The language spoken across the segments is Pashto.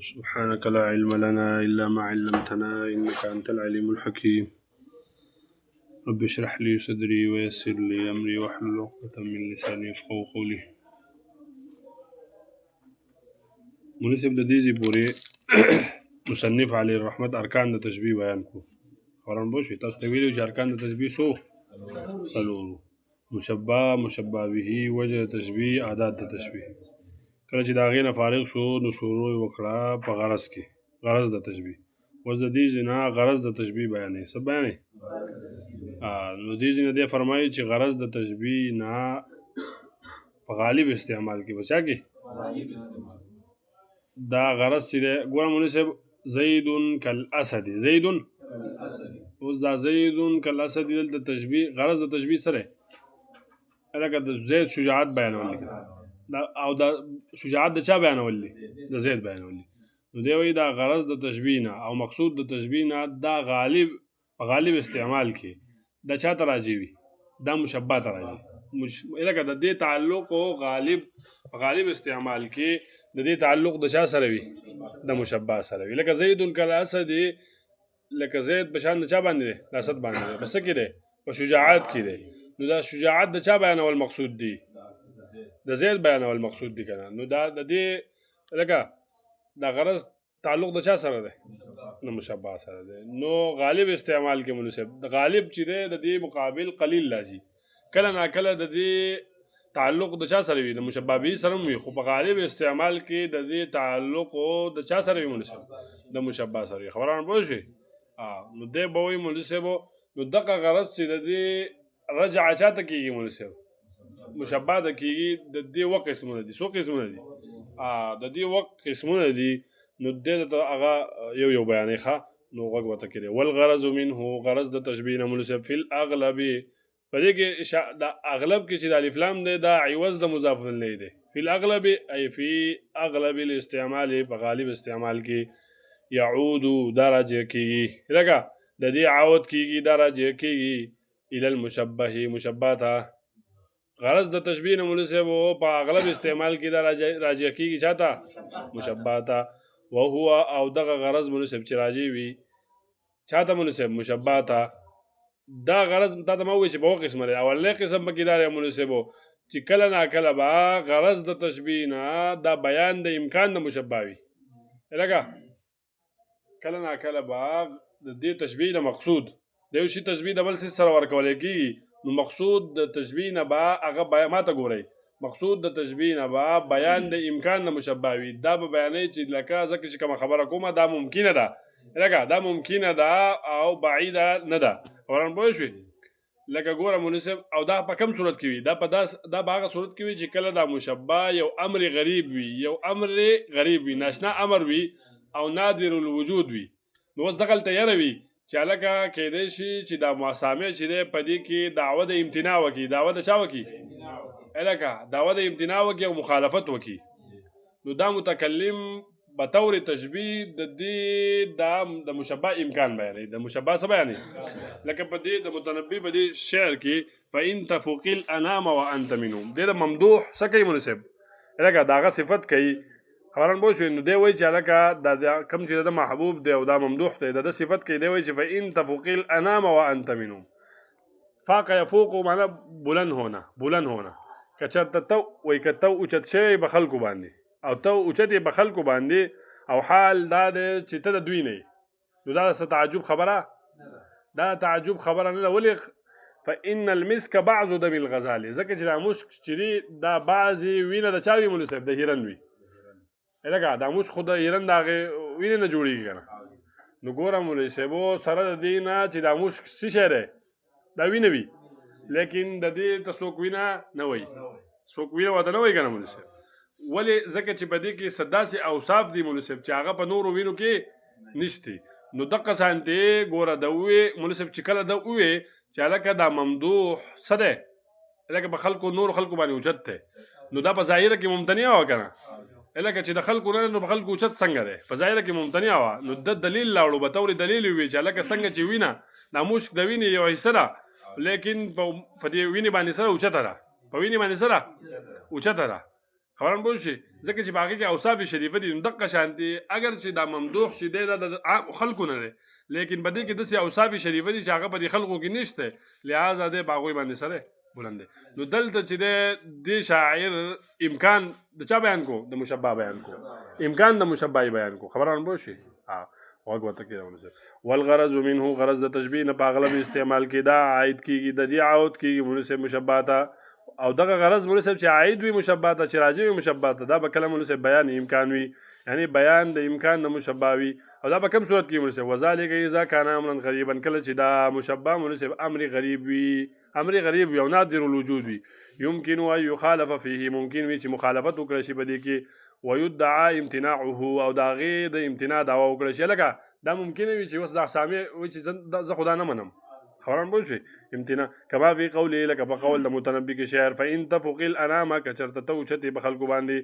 سبحانك لا علم لنا إلا ما علمتنا إنك أنت العليم الحكيم. رب اشرح لي صدري ويسر لي أمري واحلل عقدة من لساني يفقهوا قولي. مناسب لديزي بوري مصنف علي الرحمت أركان د تشبيه بیان کو. خبران بوشي تاسو ته ویلو چې ارکان د تشبيه سو څلورو: مشبه، مشبه به، وجه تشبيه، عادات د تشبيه. کله چې د هغې نه فارغ شو نو شروع یې وکړه په غرض کې، غرض د تشبيه. اوس د دې ځای نه غرض د تشبيه بیانوي. څه بیانوي؟ نو دې ځای نه دی فرمایي چې غرض د تشبيه نه په غالب استعمال کې بچا کې دا غرض چې دی. ګوره مولوي صاحب، زیدون کالاسد، زیدون اوس دا زیدون کالاسد دلته تشبيه، غرض د تشبيه سره لکه د زید شجاعت بیانول دا، او دا شجاعت د چا بیانول دي؟ د زید بیانول دي. نو دی وایي دا غرض د تشبيه نه او مقصود د تشبيه نه دا غالب استعمال کې دا چا ته راځي وي؟ دا مشبه ته راځي. لکه د دې تعلق او غالب استعمال کې د دې تعلق د چا سره وي؟ د مشبه سره وي. لکه زید کالاسد، لکه زید په شان د چا باندې دی؟ د اسد باندې دی. په څه کې دی؟ په شجاعت کې دی. نو دا شجاعت د چا بیانول مقصود دی؟ د زید بیانول مقصود دی کنه. نو دا د دې لکه دا غرض تعلق د چا سره دی؟ د مشبه سره دی. نو غالب استعمال کې مناسب د غالب چې دی د دې مقابل قلیل لازم. کله نا کله د دې تعلق د چا سره وي؟ د مشبه به سره وي، خو په غالب استعمال کې د دې تعلق د چا سره وي؟ مناسب د مشبه سره. خبران پوه شئ؟ نو دی به وایي مناسب. نو دغه غرض چې د دې رجع چاته کېږي مناسب؟ مشبه د کېږي. د دې وقت قسمونه دي. څو قسمونه دي؟ د دې وقت قسمونه دي. نو دې ته هغه یو بیانوي ښه. نو غوږ ورته کړي. والغرض منه، غرض د تشبيه نه مناسب فی الاغلب، په دې کې د اغلب کې چې د الف لام دی دا عوض د مضاف الیه دی. فی الاغلب ای فی اغلب الاستعمال، په غالب استعمال کې یعود دا راجع کېږي. لکه د دې عود کېږي، دا راجع کېږي الی المشبه، مشبه ته. غرض د تشبيه نه مناسب په اغلب استعمال کې دا راجع کېږي چاته؟ مشبه ته. وهو او دغه غرض مناسب چې راجع وي چاته مناسب؟ مشبه ته. دا غرض تا ته ما ووایي چې په اوه قسمه دی. اولنی قسم پکې دا دی مناسب چې کله نا کله به غرض د تشبيه نه دا بیان د امکان د مشبه وي. لکه کله نا کله به د دې تشبيه نه مقصود د یو شي تشبيه د بل څه سره ورکولی کېږي. نو مقصود د تشبيه نه به هغه ما ته ګورئ، مقصود د تشبيه نه به بیان د امکان د مشبه وي. دا به بیانوي چې لکه ځکه چې کومه خبره کومه دا ممکنه ده، لکه دا ممکنه ده او بعیده نه ده. خبران پوه شوې؟ لکه ګوره مناسب، او دا په کوم صورت کې وي؟ دا په هغه صورت کې وي چې کله دا مشبه یو امر غریب وي، یو امر غریب وي، ناشنا امر وي او نادر الوجود وي. نو اوس دغلته یره وي چې هلکه کیدای شي چې دا مسامع چې دی په دې کې دعوه د امتناع وکړي. دعوه د چا وکړي؟ هلکه دعوه د امتناع وکړي او مخالفت وکړي. نو دا متکلم به طور تشبيه د دې د مشبه امکان بیانوي. د مشبه څه بیانوي؟ لکه په دې د متنبي په دې شعر کې فإن تفوق الانام وانت منهم، دې د ممدوح څه کوي مناسب؟ لکه د هغه صفت کوي. خبران پوه شوې؟ نو دی وایي چې هلکه دا کوم چې د محبوب دی او دا ممدوح دی د صفت کوي. دی وایي چې فإن تفوق الانام وانت منهم. فاق یفوق معنی بلند هونه، بلند هونه. که چېرته ته وایي که ته اوچت شوی په خلکو باندې او ته اوچت یې په خلکو باندې او حال دا دی چې ته د دوی نه یې، نو دا څه تعجب خبره؟ دا تعجب خبره نه ده. ولې؟ فإن المسک بعض دم الغزال، ځکه چې دا مشک چې دی دا بعضې وینه د چا وي مناسب؟ د هیرن وي. لکه دا مشک خو د هیرن د هغې وینې نه جوړېږي که نه. نو ګوره مولوي صاحبو سره د دې نه چې دا مشک څه شی دی؟ دا وینه وي، لیکن د دې ته څوک وینه نه وایي، څوک وینه ورته نه وایي که نه مولوي صاحب. ولې؟ ځکه چې په دې کې څه داسې اوصاف دي مولوي صاحب چې هغه په نورو وینو کې نشته. نو دقه شانتې ګوره د ووې مولوي صاحب چې کله د ووې چې هلکه دا ممدوح څه دی؟ لکه په خلکو نورو خلکو باندې اوچت دی، نو دا په ظاهره کې ممتنع وه که نه؟ لکه چې د خلکو نه نو په خلکو اوچت څنګه دی؟ په ظاهره کې ممتنع وه. نو د دلیل لاړو، به طور دلیل وي چې هلکه څنګه چې وینه دا مشک د وینې یو حصه ده، لیکن په دې وینې باندې سره اوچته ده، په وینې باندې سره اوچته ده. خبران پوه شي ځکه چې په هغې کې اوصاف شریفه دي نو دقه شانتې اگر چې دا ممدوح چې دی دا د عام خلکو نه دی لیکن په دې کې داسې اوصاف شریفه دي چې هغه په دې خلکو کې نشته لہذا دی په هغوی باندې سره بلند دی نو دلته چې دی دې شاعر امکان د چا بیان کو د مشبه بیان کو امکان د مشبه بیان کو خبران پوه شي غوږ ورته کېږي والغرض منه غرض د تشبیه نه په اغلب استعمال کې دا عاید کېږي د دې عود کېږي مناسب مشبه ته او دغه غرض مناسب چې عاید وي مشبه ته چې راجع وي مشبه ته دا به کله مناسب بیان امکان وي یعنی بیان د امکان د مشبه وي او دا په کوم صورت کې مناسب وذلک اذا كان امرا غریبا کله چې دا مشبه مناسب امر غریب وي او نادر الوجود وي يمكن ان يخالف فيه ممکن وي چې مخالفت وکړي شي په دې کې ويدعى امتناعه او دا غي د امتناع دعوا وکړي شي لکه دا ممکن وي چې وس د اقسامي وي چې زه خدا نه منم خبران پوه شئ امتناع کما فی قوله لکه په قول د متنبي کې شعر فإن تفق الانام که چېرته ته اوچتې په خلکو باندې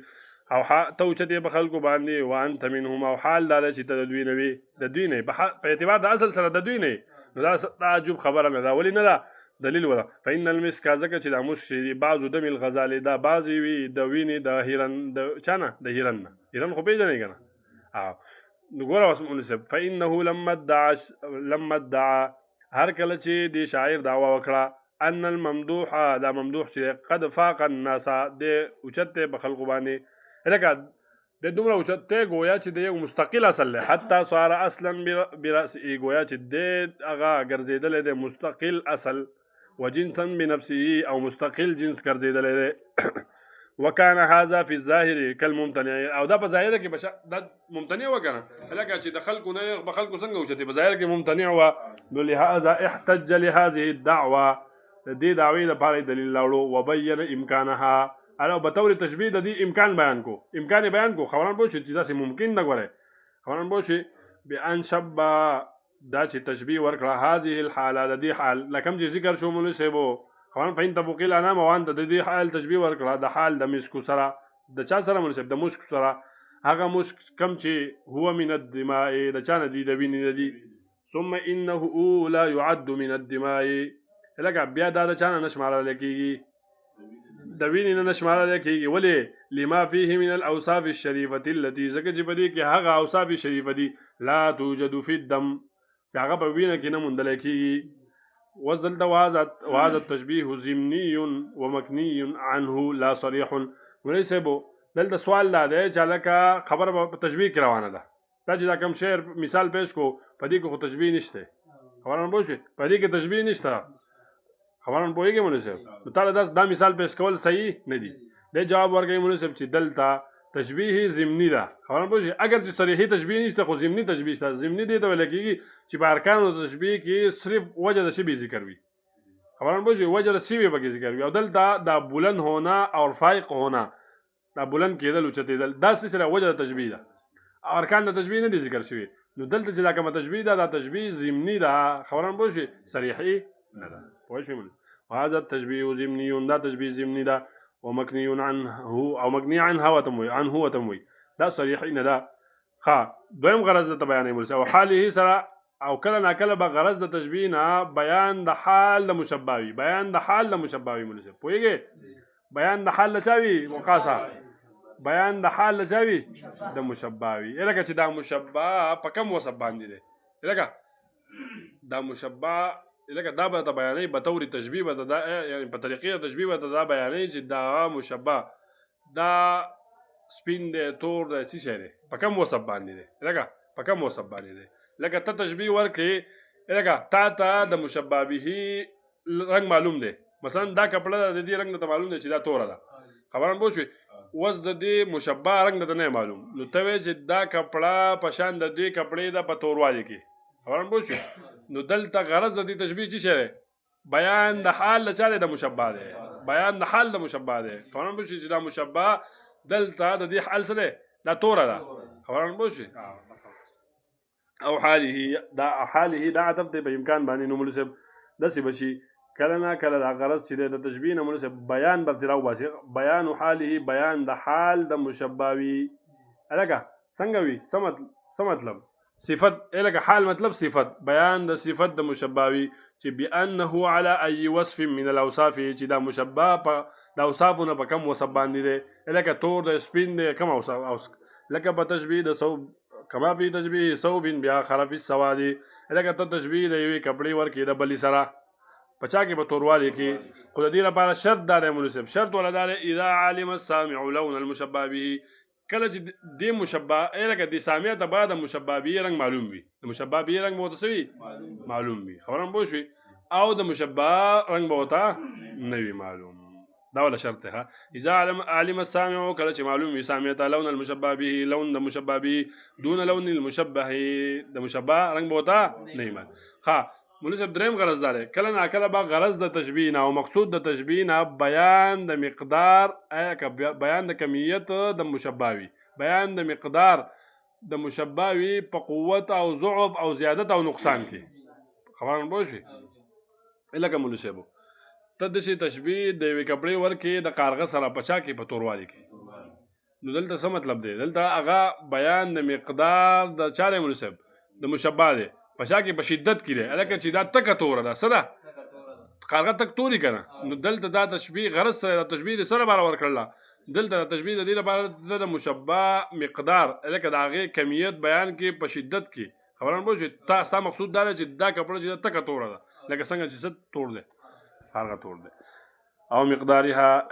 او ته اوچتې په خلکو باندې وانت منهم او حال دا ده چې ته د دوی نه وي د دوی نه په اعتبار د اصل سره د دوی نه نو دا تعجب خبره نه ده ولې نه ده دلیل ولا فإن المسك ځکه چې دا مشک بعض دم الغزال دا بعضې وي د وینې د هیرن د چا نه د هیرن نه هیرن خو پېژنئ که نه نو ګوره اوس مناسب فإنه لما ادعا هر کله چې د شاعر دعوا وکړه ان الممدوح دا ممدوح چې قد فاق الناس د اوچت په خلکو باندې لکه د دومره اوچت گویا چې د یو مستقل اصل دی حتی صار اصلا برأسه گویا چې د هغه ګرځېدلی دی مستقل اصل وجنسا بنفسه او مستقل جنس ګرځېدلی دی وكان هذا في الظاهر كالممتنع او دا په ظاهر کې دا ممتنع وکړه لکه چې د خلکو نه به خلکو څنګه اوچتې په ظاهر کې ممتنع و نو لهذا احتج لهذه الدعوه د دې دعوې لپاره دلیل راوړو وبین امکانها او په طور تشبیه د دې امکان بیان کو خبران پوه شي چې داسې ممکن نه ګورئ خبران پوه شي بان شبه دا چې تشبیه ورکړه هذه الحاله د دې حال لکم چې ذکر شو مولوي صاحبو خبران فإن تفوق الانام وان د دې حال تشبیه ورکړه د حال د مسکو سره د چا سره مناسب د مشک سره هغه مشک کم چې هو من الدماء د چا نه دي د وینې نه دي ثم انه لا يعد من الدماء لکه بیا دا د چا نه شمارل کېږي د وینې نه شمارل کېږي ولې لما فيه من الاوصاف الشریفه التي ځکه چې په دې کې هغه اوصاف شریفه دي لا توجد في الدم چې هغه په وینه کې نه موندل کېږي وزلت وهذا التشبيه ضمني ومكني عنه لا صريح وليس بو دلته سوال دا دی چې لکه خبره په تشبیه کې روانه ده دا چې دا کوم شعر مثال پیش کو په دې کې خو تشبیه نشته خبران پوه شئ په دې کې تشبیه نشته خبران پوهېږئ مولوي صاحب نو تا دا مثال پیش کول صحیح نه دي دی جواب ورکوي مولوي صاحب چې دلته تشبیه ضمني ده خبران پوه شئ اگر چې صریحي تشبیه نشته خو ضمني تشبیه شته ضمني دې ته ویل کېږي چې په ارکانو د تشبیه کې صرف وجه د شبیه ذکر وي خبران پوه شئ وجه د شبیه پکې ذکر وي او دلته دا بلند ہونا اور فائق ہونا دا بلند کېدل اوچتېدل دا سره وجه د تشبیه ده ارکان د تشبیه نه دي ذکر شوي نو دلته چې دا کومه تشبیه ده دا تشبیه ضمني ده خبران پوه شئ صریحي نه ده پوه شئ وهذا التشبيه ضمني دا تشبيه ضمني ده ومكني عنه او مكني عنها وتموي دا صریحي نه ده دویم غرض د بیان مولوي او حاله سره او کله ناکله به غرض د تشبیه نه بیان د حال د مشبهوي مولوي پوهېږئ بیان د حال لچاوي مقاسه بیان د حال لچاوي د مشبهوي لکه چې دا مشبه په کوم وصف باندې دی لکه دا مشبه لکه دا به ته بیانوي په طور تشبیه به دا یعنې په طریقې تشبیه به ته دا بیانوي چې دا مشبه دا سپین دی تور دی څه شی دی په کوم وصف باندې دی لکه ته تشبیه ورکړې لکه تا ته د مشبه به رنګ معلوم دی مثلا دا کپړه د دې رنګ ته معلوم دی چې دا توره ده خبران پوه شوې اوس د دې مشبه رنګ ته نه معلوم نو ته وایې چې دا کپړه په شان د دې کپړې ده په توروالي کې خبران پوه شوې نو دلته غرض د دې تشبیه څه شی دی بیان د حال د چا دی د مشبه دی خبران پوه شوې چې دا مشبه دلته د دې حال څه دی دا توره ده خبران پوه شوې او حاله دا عطف دی په امکان باندې نو مولوي صاحب داسې به شي کله نه کله دا غرض چې دی د تشبیه نه مولوي صاحب بیان برته راوباسي بیان حاله بیان د حال د مشبه وي لکه څنګه وي څه مطلب صفت لکه حال مطلب صفت بیان د صفت د مشبه وي چې بانه على اي وصف من الاوصاف چې دا مشبه په د اوصافونه په کم وصف باندې دی لکه تور د سپین دی کم اوصاف لکه په تشبیه د صوب کما فی تشبیه صوب بیا خرف السواد لکه ته تشبیه د یوې کپړې ورکې د بلې سره په چا کې په توروالی کې خو د دې لپاره شرط دا دی مناسب شرط ولا دا دی اذا علم السامع لون المشبه به کله چې دې مشبه لکه دې سامع ته بعد مشبه به رنګ معلوم وي د مشبه به رنګ به ورته معلوم وي خبره پوه شوي او د مشبه رنګ به ورته نه وي معلوم دا ولا شرط ده اذا علم السامع کله چې معلوم وي سامع ته لون المشبه به لون د مشبه به دون لون المشبه د مشبه رنګ به ورته نه وي ها مناسب دریم غرض داره کله نا کله با غرض د تشبیه نه او مقصود د تشبیه نه بیان د مقدار بیان د کمیت د مشبهوي بیان د مقدار د مشبهوي په قوت او ضعف او زیادت او نقصان کې خبرونه پوه شئ لکه مناسبو ته داسې تشبیه د یوې کپړې ورکې د کارغه سره په چا کې په توروالي کې نو دلته څه مطلب دی دلته هغه بیان د مقدار د چا دی مناسب د مشبه دی په شا کې په شدت کې دی هلکه چې دا تکه توره ده څه ده کارغه تک توري که نه نو دلته دا تشبیه غرض سره د تشبیه د څه لپاره ورکړله دلته د تشبیه د دې لپاره د مشبه مقدار هلکه د هغې کمیت بیان کې په شدت کې خبرونه پوه شوې ستا مقصود دا دی چې دا کپړه چې تکه توره ده لکه څنګه چې څه تور دی هغه تور دی او مقدارها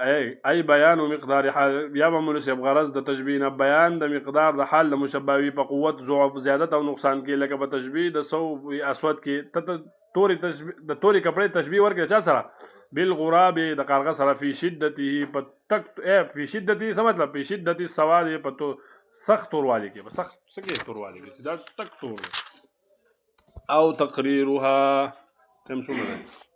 ای بیان و مقدارها یا به مناسب غرض د تشبیه نه بیان د مقدار د حال د مشبهوي په قوت ضعف زیادت او نقصان کې لکه په تشبیه د صوب اسود کې ته د تورې کپړې تشبیه ورکړې چا سره بالغراب د کارغه سره فی شدته په تک فی شدته څه مطلب فی شدت السواد په سخت توروالي کې په سخت څه کې توروالي کې دا تک تور او تقریرها تم څومره